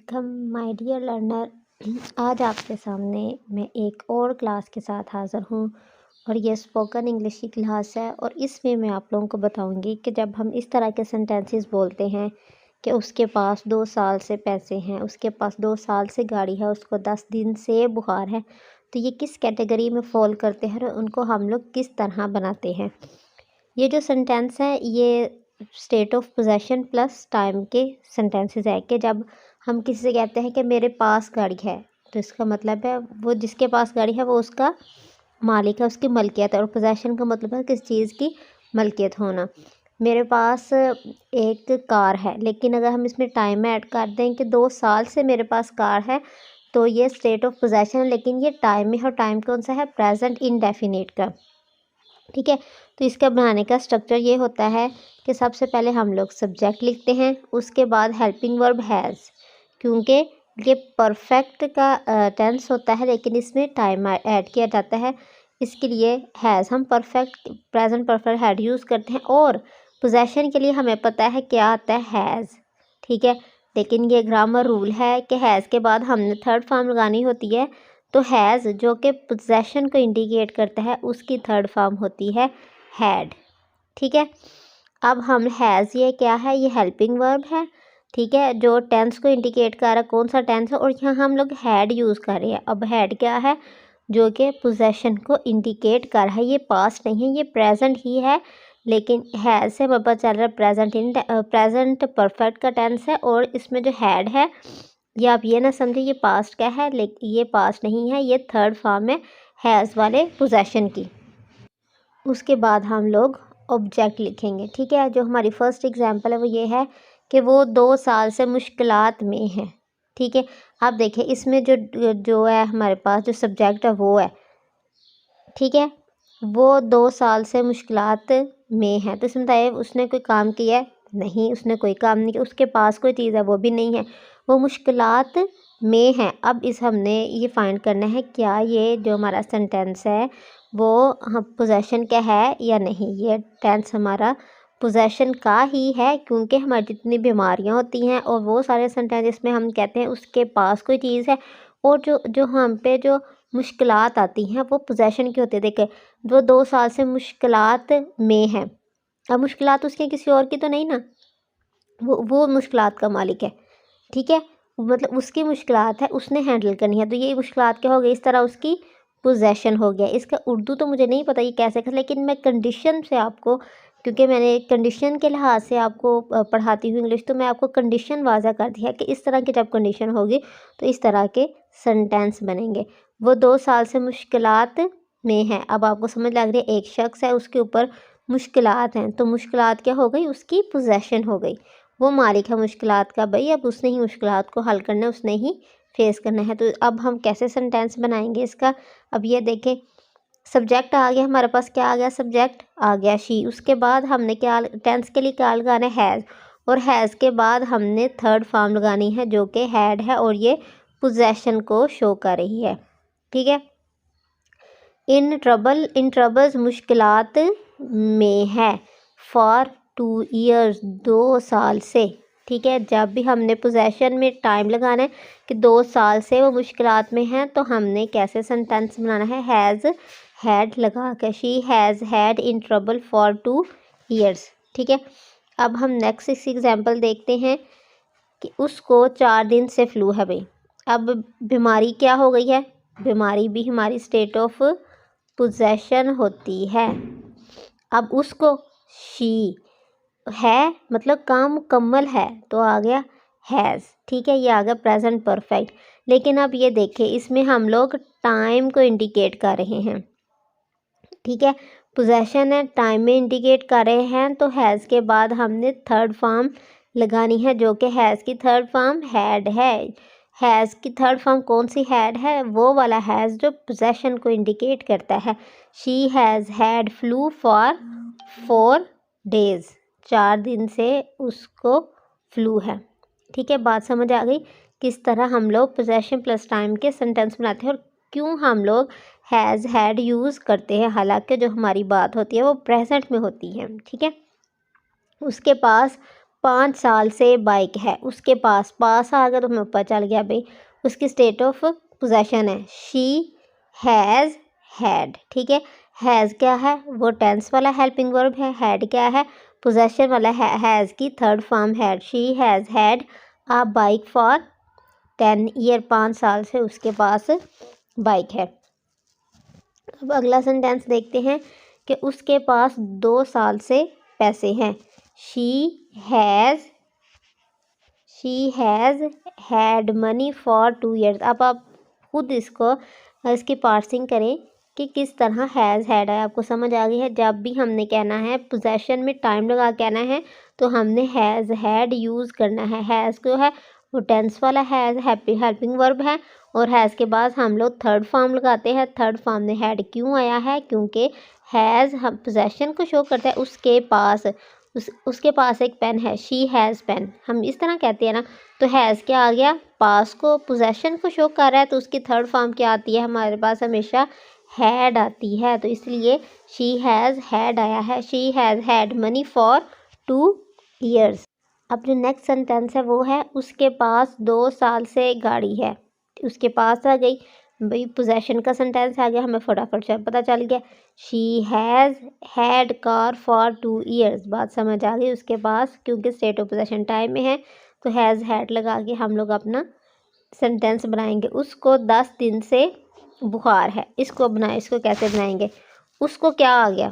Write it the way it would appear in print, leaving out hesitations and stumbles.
Welcome my dear learner. आज आपके सामने मैं एक और क्लास के साथ हाज़िर हूँ और ये स्पोकन इंग्लिश की क्लास है। और इसमें मैं आप लोगों को बताऊँगी कि जब हम इस तरह के सेंटेंसेस बोलते हैं कि उसके पास 2 साल से पैसे हैं, उसके पास 2 साल से गाड़ी है, उसको 10 दिन से बुखार है, तो ये किस कैटेगरी में फ़ॉल करते हैं और उनको हम लोग किस तरह बनाते हैं। ये जो सेंटेंस है ये state of possession plus time के सेंटेंसेस है कि जब हम किसी से कहते हैं कि मेरे पास गाड़ी है, तो इसका मतलब है वो जिसके पास गाड़ी है वो उसका मालिक है, उसकी मलकियत है। और पोजेशन का मतलब है किस चीज़ की मलकियत होना। मेरे पास एक कार है, लेकिन अगर हम इसमें टाइम ऐड कर दें कि 2 साल से मेरे पास कार है, तो ये स्टेट ऑफ पोजेशन है, लेकिन ये टाइम में है। और टाइम कौन सा है? प्रेजेंट इंडेफिनिट का। ठीक है, तो इसका बनाने का स्ट्रक्चर ये होता है कि सबसे पहले हम लोग सब्जेक्ट लिखते हैं, उसके बाद हेल्पिंग वर्ब हैज़, क्योंकि ये परफेक्ट का टेंस होता है लेकिन इसमें टाइम ऐड किया जाता है, इसके लिए हैज़ हम perfect present perfect had use करते हैं। और पोजेशन के लिए हमें पता है क्या आता है? हैज़। ठीक है, लेकिन ये ग्रामर रूल है कि हैज़ के बाद हमने थर्ड फॉर्म लगानी होती है। तो हैज़ जो कि पोजेशन को इंडिकेट करता है, उसकी थर्ड फॉर्म होती है हैड। ठीक है, अब हम हैज़ ये क्या है? ये हेल्पिंग वर्ब है। ठीक है, जो टेंस को इंडिकेट कर रहा है, कौन सा टेंस है, और यहाँ हम लोग हैड यूज़ कर रहे हैं। अब हैड क्या है? जो कि पोजेशन को इंडिकेट कर रहा है। ये पास्ट नहीं है, ये प्रेजेंट ही है, लेकिन हैज़ से हमें पता चल रहा है प्रेजेंट परफेक्ट का टेंस है। और इसमें जो हैड है, ये आप ये ना समझे ये पास्ट का है, लेकिन ये पास्ट नहीं है, ये थर्ड फॉर्म है हैज़ वाले पोजेशन की। उसके बाद हम लोग ऑब्जेक्ट लिखेंगे। ठीक है, जो हमारी फर्स्ट एग्जांपल है वो ये है कि वो 2 साल से मुश्किलात में है। ठीक है, आप देखिए इसमें जो जो है हमारे पास जो सब्जेक्ट है वो है। ठीक है, वो 2 साल से मुश्किलात में है, तो इसमें बताइए उसने कोई काम किया है? नहीं, उसने कोई काम नहीं किया। उसके पास कोई चीज़ है? वो भी नहीं है, वो मुश्किलात में है। अब हमने ये फाइंड करना है क्या ये जो हमारा सेंटेंस है वो हम पोजेशन का है या नहीं। ये टेंस हमारा पोजेशन का ही है, क्योंकि हमारी जितनी बीमारियां होती हैं और वो सारे सेंटेंस जिसमें हम कहते हैं उसके पास कोई चीज़ है, और जो जो हम पे जो मुश्किलात आती हैं वो पोजेशन की होती है। देखिए वो 2 साल से मुश्किलात में है, अब मुश्किलात उसके किसी और की तो नहीं ना, वो मुश्किलात का मालिक है। ठीक है, मतलब उसकी मुश्किलात है, उसने हैंडल करनी है, तो ये मुश्किलात क्या हो गई? इस तरह उसकी पोजेशन हो गया। इसका उर्दू तो मुझे नहीं पता ये कैसे कर, लेकिन मैं कंडीशन से आपको, क्योंकि मैंने कंडीशन के लिहाज से आपको पढ़ाती हूँ इंग्लिश, तो मैं आपको कंडीशन वाज़ा कर दिया कि इस तरह की जब कंडीशन होगी तो इस तरह के सेंटेंस बनेंगे। वो 2 साल से मुश्किलात में है, अब आपको समझ लग रही है एक शख्स है उसके ऊपर मुश्किलात हैं, तो मुश्किलात क्या हो गई? उसकी पोजेशन हो गई, वो मालिक है मुश्किलात का। भाई अब उसने ही मुश्किलात को हल करना है, उसने ही फेस करना है। तो अब हम कैसे सेंटेंस बनाएंगे इसका? अब ये देखें, सब्जेक्ट आ गया हमारे पास, क्या आ गया? सब्जेक्ट आ गया शी। उसके बाद हमने क्या टेंस के लिए क्या लगाना है? हैज़। और हैज़ के बाद हमने थर्ड फॉर्म लगानी है जो कि हैड है, और ये पोजेशन को शो कर रही है। ठीक है, इन ट्रबल्स मुश्किलात में है, फॉर 2 ईयर्स 2 साल से। ठीक है, जब भी हमने पोजेशन में टाइम लगाना है कि 2 साल से वो मुश्किलात में हैं, तो हमने कैसे सेंटेंस बनाना है? हैज़ हैड लगा कर, she has had in trouble for 2 years. ठीक है, अब हम नेक्स्ट एग्जाम्पल देखते हैं कि उसको 4 दिन से फ्लू है। भाई अब बीमारी क्या हो गई है? बीमारी भी हमारी स्टेट ऑफ पोजेशन होती है। अब उसको शी है, मतलब काम मुकम्मल है, तो आ गया हैज़। ठीक है, ये आ गया प्रेजेंट परफेक्ट। लेकिन अब ये देखें इसमें हम लोग टाइम को इंडिकेट कर रहे हैं। ठीक है, पोजेशन है, टाइम में इंडिकेट कर रहे हैं, तो हैज़ के बाद हमने थर्ड फॉर्म लगानी है जो कि हैज़ की थर्ड फॉर्म हैड है। हैज़ की थर्ड फॉर्म कौन सी? हैड है, वो वाला हैज़ जो पोजेशन को इंडिकेट करता है। She has had flu for 4 days, 4 दिन से उसको फ्लू है। ठीक है, बात समझ आ गई किस तरह हम लोग पोजेशन प्लस टाइम के सेंटेंस बनाते हैं और क्यों हम लोग हैज़ हैड यूज़ करते हैं, हालांकि जो हमारी बात होती है वो प्रेजेंट में होती है। ठीक है, उसके पास 5 साल से बाइक है उसके पास, पास आ गया तो हमें पता चल गया भाई उसकी स्टेट ऑफ पोजेशन है शी हैज़ हैड। ठीक है, हैज़ क्या है, वो टेंस वाला हेल्पिंग वर्ब है, हैड क्या है, पोजेशन वाला है, हैज़ की third form had. She has had a bike for 10 year, 5 साल से उसके पास बाइक है। अब अगला सेंटेंस देखते हैं कि उसके पास 2 साल से पैसे हैं। She has had money for 2 years. अब आप खुद इसकी पार्सिंग करें कि किस तरह हैज़ हैड है, आपको समझ आ गई है। जब भी हमने कहना है पोजेशन में टाइम लगा कहना है तो हमने हैज़ हैड यूज़ करना है। हैज़ जो है वो टेंस वाला हैज़ हेल्पिंग वर्ब है और हैज़ के बाद हम लोग थर्ड फॉर्म लगाते हैं। थर्ड फॉर्म में हैड क्यों आया है, क्योंकि हैज़ हम पोजेशन को शो करता है। उसके पास एक पेन है, शी हैज़ पेन, हम इस तरह कहते हैं ना। तो हैज़ क्या आ गया, पास को पोजेशन को शो कर रहा है, तो उसकी थर्ड फॉर्म क्या आती है हमारे पास, हमेशा हैड आती है। तो इसलिए शी हैज़ हैड आया है। She has had money for 2 years. अब जो नेक्स्ट सेंटेंस है वो है उसके पास 2 साल से गाड़ी है। उसके पास आ गई भाई, पोजेशन का सेंटेंस आ गया, हमें फटाफट से पता चल गया। She has had car for 2 years, बात समझ आ गई। उसके पास क्योंकि स्टेट ऑफ पोजेशन टाइम में है तो हैज़ हैड लगा के हम लोग अपना सेंटेंस बनाएंगे। उसको 10 दिन से बुखार है, इसको कैसे बनाएंगे, उसको क्या आ गया,